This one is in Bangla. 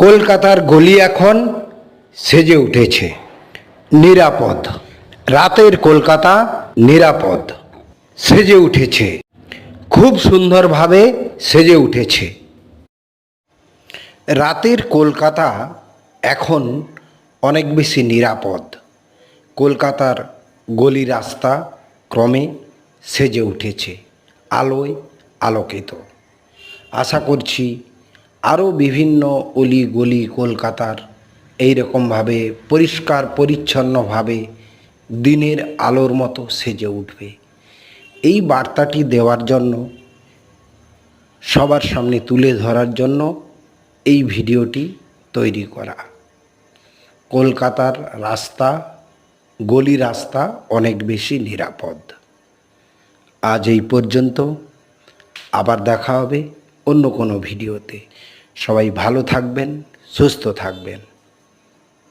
কলকাতার গলি এখন সেজে উঠেছে নিরাপদ। রাতের কলকাতা নিরাপদ সেজে উঠেছে, খুব সুন্দরভাবে সেজে উঠেছে। রাতের কলকাতা এখন অনেক বেশি নিরাপদ। কলকাতার গলি রাস্তা ক্রমে সেজে উঠেছে, আলোয় আলোকিত। আশা করছি আরও বিভিন্ন অলি গলি কলকাতার এই রকমভাবে পরিষ্কার পরিচ্ছন্নভাবে দিনের আলোর মতো সেজে উঠবে। এই বার্তাটি দেওয়ার জন্য, সবার সামনে তুলে ধরার জন্য এই ভিডিওটি তৈরি করা। কলকাতার রাস্তা, গলি রাস্তা অনেক বেশি নিরাপদ। আজ এই পর্যন্ত, আবার দেখা হবে অন্য কোনো ভিডিওতে। সবাই ভালো থাকবেন, সুস্থ থাকবেন।